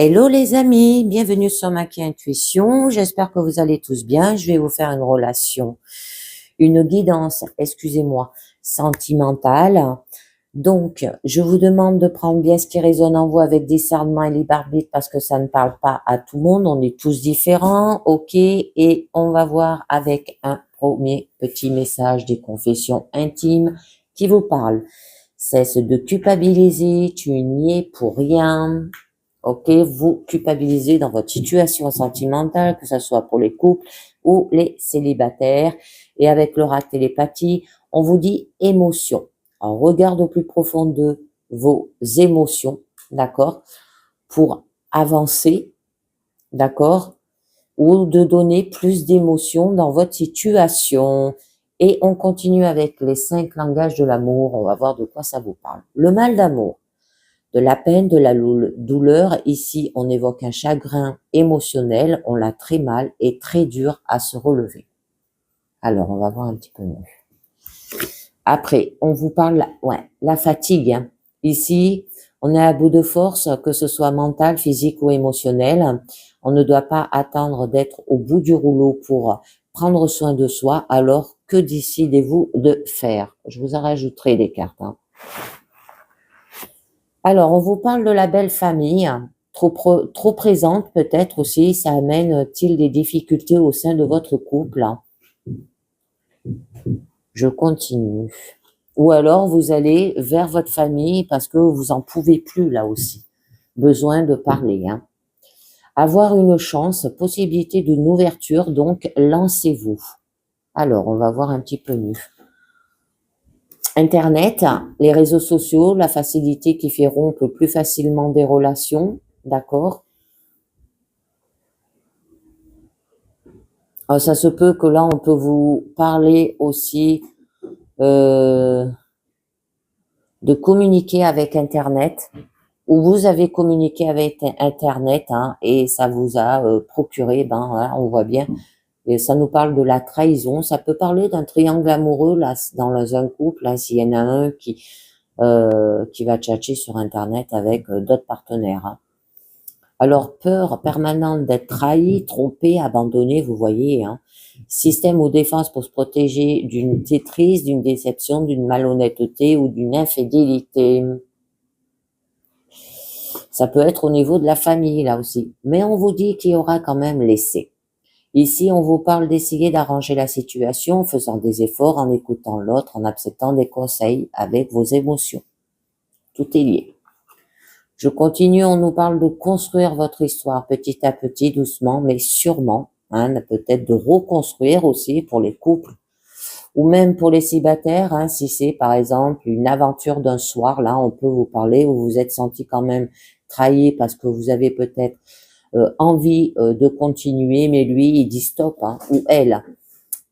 Hello les amis, bienvenue sur Maki Intuition. J'espère que vous allez tous bien. Je vais vous faire une guidance, excusez-moi, sentimentale. Donc, je vous demande de prendre bien ce qui résonne en vous avec discernement et libre arbitre parce que ça ne parle pas à tout le monde. On est tous différents, ok? Et on va voir avec un premier petit message des confessions intimes qui vous parle. Cesse de culpabiliser, tu n'y es pour rien. Ok, vous culpabilisez dans votre situation sentimentale, que ce soit pour les couples ou les célibataires. Et avec l'oracle télépathie, on vous dit émotion. On regarde au plus profond de vos émotions, d'accord, pour avancer, d'accord, ou de donner plus d'émotions dans votre situation. Et on continue avec les 5 langages de l'amour. On va voir de quoi ça vous parle. Le mal d'amour. De la peine, de la douleur. Ici, on évoque un chagrin émotionnel, on l'a très mal et très dur à se relever. Alors, on va voir un petit peu mieux. Après, on vous parle, la fatigue. Hein. Ici, on est à bout de force, que ce soit mental, physique ou émotionnel. On ne doit pas attendre d'être au bout du rouleau pour prendre soin de soi, alors que décidez-vous de faire? Je vous en rajouterai des cartes. Hein. Alors, on vous parle de la belle famille, trop présente peut-être aussi, ça amène-t-il des difficultés au sein de votre couple? Je continue. Ou alors, vous allez vers votre famille parce que vous en pouvez plus là aussi. Besoin de parler. Hein. Avoir une chance, possibilité d'une ouverture, donc lancez-vous. Alors, on va voir un petit peu mieux. Internet, les réseaux sociaux, la facilité qui fait rompre plus facilement des relations, d'accord? Ça se peut que là, on peut vous parler aussi de communiquer avec Internet, ou vous avez communiqué avec Internet, hein, et ça vous a procuré, hein, on voit bien, et ça nous parle de la trahison. Ça peut parler d'un triangle amoureux là dans un couple, là, s'il y en a un qui va tchatcher sur Internet avec d'autres partenaires. Hein. Alors, peur permanente d'être trahi, trompé, abandonné, vous voyez, hein. Système ou défense pour se protéger d'une traîtrise, d'une déception, d'une malhonnêteté ou d'une infidélité. Ça peut être au niveau de la famille, là aussi. Mais on vous dit qu'il y aura quand même l'essai. Ici, on vous parle d'essayer d'arranger la situation en faisant des efforts, en écoutant l'autre, en acceptant des conseils avec vos émotions. Tout est lié. Je continue, on nous parle de construire votre histoire petit à petit, doucement, mais sûrement, hein, peut-être de reconstruire aussi pour les couples, ou même pour les célibataires, hein, si c'est par exemple une aventure d'un soir, là on peut vous parler, où vous êtes senti quand même trahi parce que vous avez peut-être envie de continuer, mais lui il dit stop, hein, ou elle.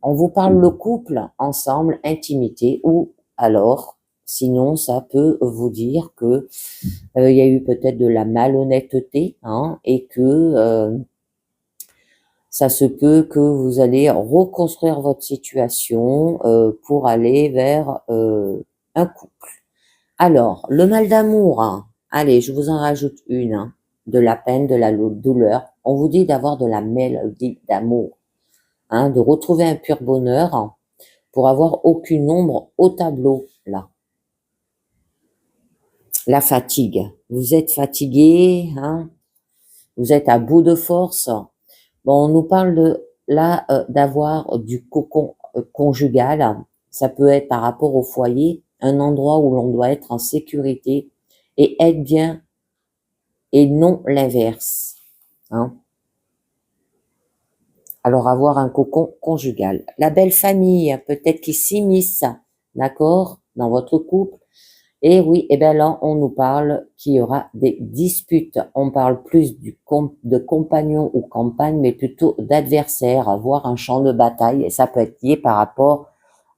On vous parle le couple, ensemble, intimité, ou alors, sinon ça peut vous dire que il y a eu peut-être de la malhonnêteté, hein, et que ça se peut que vous allez reconstruire votre situation pour aller vers un couple. Alors, le mal d'amour, hein, allez, je vous en rajoute une, hein, de la peine, de la douleur. On vous dit d'avoir de la mélodie d'amour, hein, de retrouver un pur bonheur, hein, pour avoir aucune ombre au tableau, là. La fatigue. Vous êtes fatigué, hein, vous êtes à bout de force. Bon, on nous parle d'avoir du cocon conjugal. Ça peut être par rapport au foyer, un endroit où l'on doit être en sécurité et être bien et non l'inverse. Hein. Alors, avoir un cocon conjugal. La belle famille, peut-être qui s'immisce, d'accord, dans votre couple. Et oui, et bien là, on nous parle qu'il y aura des disputes. On parle plus de compagnon ou compagne, mais plutôt d'adversaire, avoir un champ de bataille. Et ça peut être lié par rapport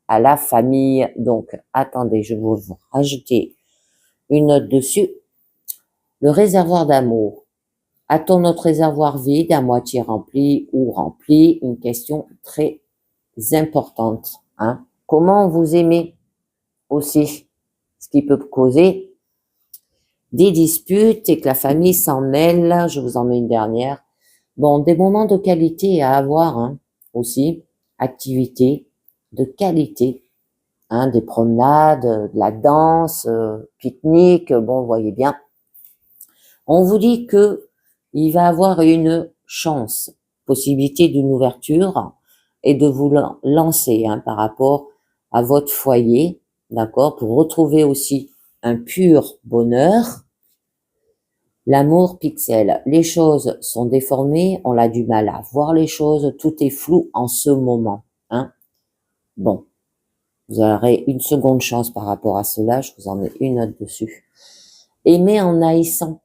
à la famille. Donc, attendez, je vais vous rajouter une note dessus. Le réservoir d'amour. A-t-on notre réservoir vide, à moitié rempli ou rempli? Une question très importante. Hein. Comment vous aimez aussi? Ce qui peut causer des disputes et que la famille s'en mêle. Je vous en mets une dernière. Bon, des moments de qualité à avoir hein, aussi, activités de qualité, hein, des promenades, de la danse, pique-nique, bon, vous voyez bien. On vous dit que il va avoir une chance, possibilité d'une ouverture et de vous lancer hein, par rapport à votre foyer, d'accord, pour retrouver aussi un pur bonheur. L'amour pixel, les choses sont déformées, on a du mal à voir les choses, tout est flou en ce moment. Hein. Bon, vous aurez une seconde chance par rapport à cela, je vous en mets une note dessus. Aimer en haïssant.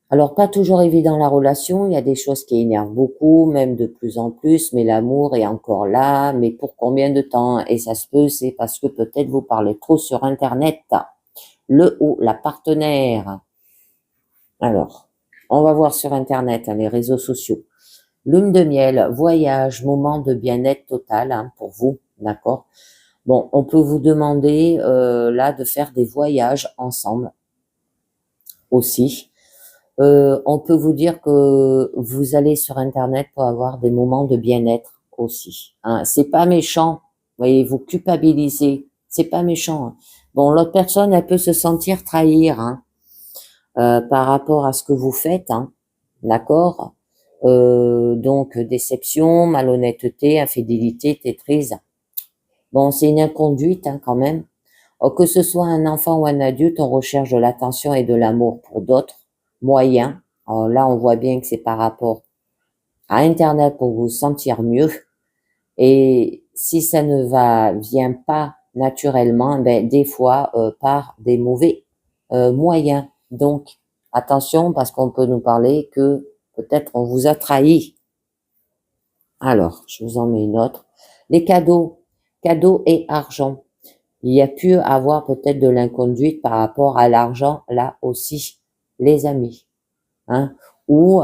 Alors, pas toujours évident la relation, il y a des choses qui énervent beaucoup, même de plus en plus, mais l'amour est encore là, mais pour combien de temps? Et ça se peut, c'est parce que peut-être vous parlez trop sur Internet. Le ou la partenaire. Alors, on va voir sur Internet, hein, les réseaux sociaux. Lune de miel, voyage, moment de bien-être total hein, pour vous, d'accord? Bon, on peut vous demander là de faire des voyages ensemble aussi. On peut vous dire que vous allez sur Internet pour avoir des moments de bien-être aussi. Hein. C'est pas méchant, vous voyez, vous culpabilisez, c'est pas méchant. Hein. Bon, l'autre personne, elle peut se sentir trahir hein, par rapport à ce que vous faites, hein, d'accord? Donc déception, malhonnêteté, infidélité, traîtrise. Bon, c'est une inconduite hein, quand même. Que ce soit un enfant ou un adulte, on recherche de l'attention et de l'amour pour d'autres moyens. Alors là, on voit bien que c'est par rapport à Internet pour vous sentir mieux. Et si ça ne vient pas naturellement, ben des fois par des mauvais moyens. Donc attention parce qu'on peut nous parler que peut-être on vous a trahi. Alors, je vous en mets une autre. Les cadeaux et argent. Il y a pu avoir peut-être de l'inconduite par rapport à l'argent, là aussi, les amis. Hein, ou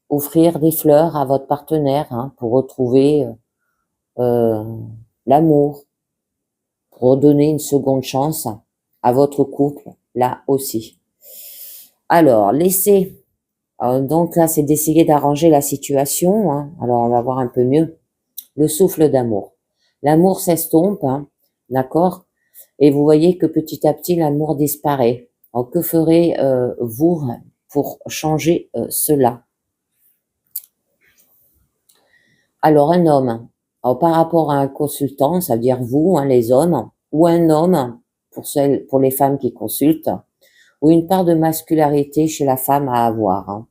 offrir des fleurs à votre partenaire hein, pour retrouver euh, l'amour, pour redonner une seconde chance à votre couple, là aussi. Alors, laissez. Donc là, c'est d'essayer d'arranger la situation. Hein. Alors, on va voir un peu mieux. Le souffle d'amour. L'amour s'estompe, hein, d'accord? Et vous voyez que petit à petit, l'amour disparaît. Alors, que ferez-vous pour changer cela? Alors, un homme, alors, par rapport à un consultant, ça veut dire vous, hein, les hommes, ou un homme, pour les femmes qui consultent, ou une part de masculinité chez la femme à avoir. Hein.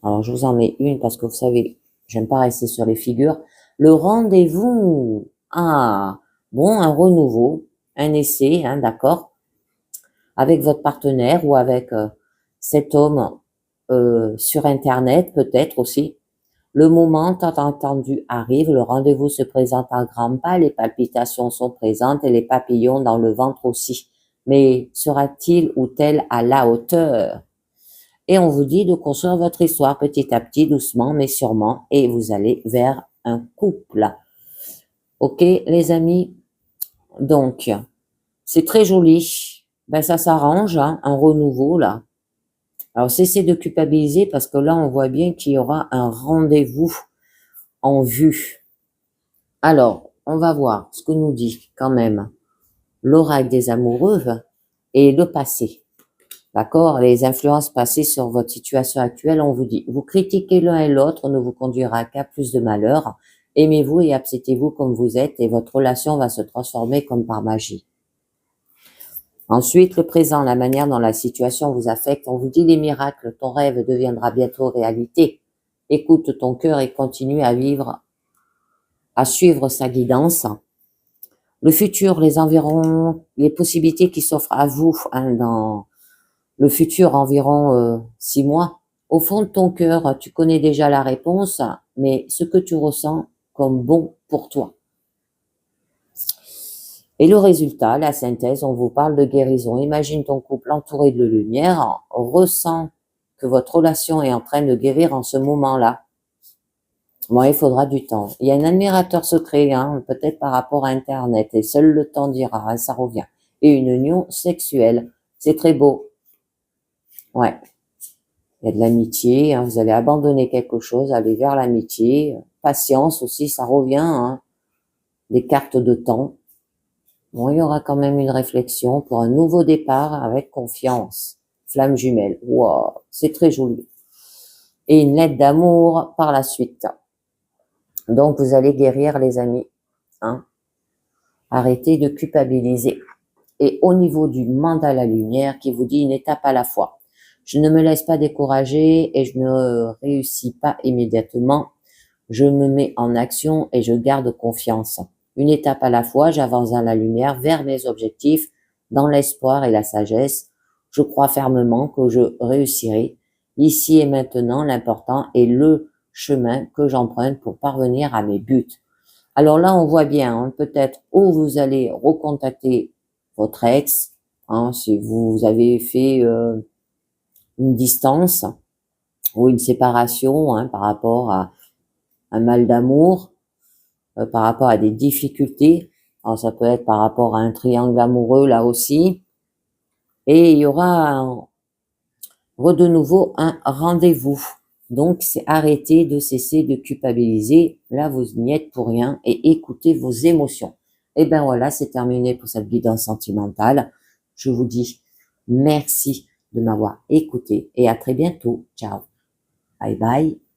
Alors, je vous en mets une parce que vous savez, j'aime pas rester sur les figures. Le rendez-vous. Ah, bon, un renouveau, un essai, hein, d'accord, avec votre partenaire ou avec cet homme sur Internet, peut-être aussi. Le moment tant attendu arrive, le rendez-vous se présente à grands pas, les palpitations sont présentes et les papillons dans le ventre aussi. Mais sera-t-il ou tel à la hauteur? Et on vous dit de construire votre histoire petit à petit, doucement mais sûrement, et vous allez vers un couple. Ok, les amis? Donc, c'est très joli. Ben, ça s'arrange, hein, un renouveau, là. Alors, cessez de culpabiliser parce que là, on voit bien qu'il y aura un rendez-vous en vue. Alors, on va voir ce que nous dit quand même l'oracle des amoureux et le passé. D'accord? Les influences passées sur votre situation actuelle, on vous dit, vous critiquez l'un et l'autre ne vous conduira qu'à plus de malheur. Aimez-vous et acceptez-vous comme vous êtes et votre relation va se transformer comme par magie. Ensuite, le présent, la manière dont la situation vous affecte, on vous dit les miracles, ton rêve deviendra bientôt réalité. Écoute ton cœur et continue à suivre sa guidance. Le futur, les environs, les possibilités qui s'offrent à vous hein, dans le futur environ 6 mois. Au fond de ton cœur, tu connais déjà la réponse, mais ce que tu ressens comme bon pour toi. Et le résultat, la synthèse, on vous parle de guérison. Imagine ton couple entouré de lumière, ressent que votre relation est en train de guérir en ce moment-là. Bon, il faudra du temps. Il y a un admirateur secret, hein, peut-être par rapport à Internet, et seul le temps dira, hein, ça revient. Et une union sexuelle, c'est très beau. Ouais. Il y a de l'amitié, hein, vous allez abandonner quelque chose, aller vers l'amitié. Patience aussi, ça revient, hein, des cartes de temps. Bon, il y aura quand même une réflexion pour un nouveau départ avec confiance. Flamme jumelle, wow, c'est très joli. Et une lettre d'amour par la suite. Donc, vous allez guérir, les amis. Hein. Arrêtez de culpabiliser. Et au niveau du mandat à la lumière qui vous dit une étape à la fois. Je ne me laisse pas décourager et je ne réussis pas immédiatement. Je me mets en action et je garde confiance. Une étape à la fois, j'avance dans la lumière vers mes objectifs, dans l'espoir et la sagesse. Je crois fermement que je réussirai. Ici et maintenant, l'important est le chemin que j'emprunte pour parvenir à mes buts. Alors là, on voit bien, hein, peut-être où vous allez recontacter votre ex, hein, si vous avez fait une distance ou une séparation, hein, par rapport à un mal d'amour, par rapport à des difficultés. Alors ça peut être par rapport à un triangle amoureux là aussi. Et il y aura de nouveau un rendez-vous. Donc c'est arrêter de cesser de culpabiliser. Là vous n'y êtes pour rien et écoutez vos émotions. Et ben voilà, c'est terminé pour cette guidance sentimentale. Je vous dis merci de m'avoir écouté et à très bientôt. Ciao. Bye bye.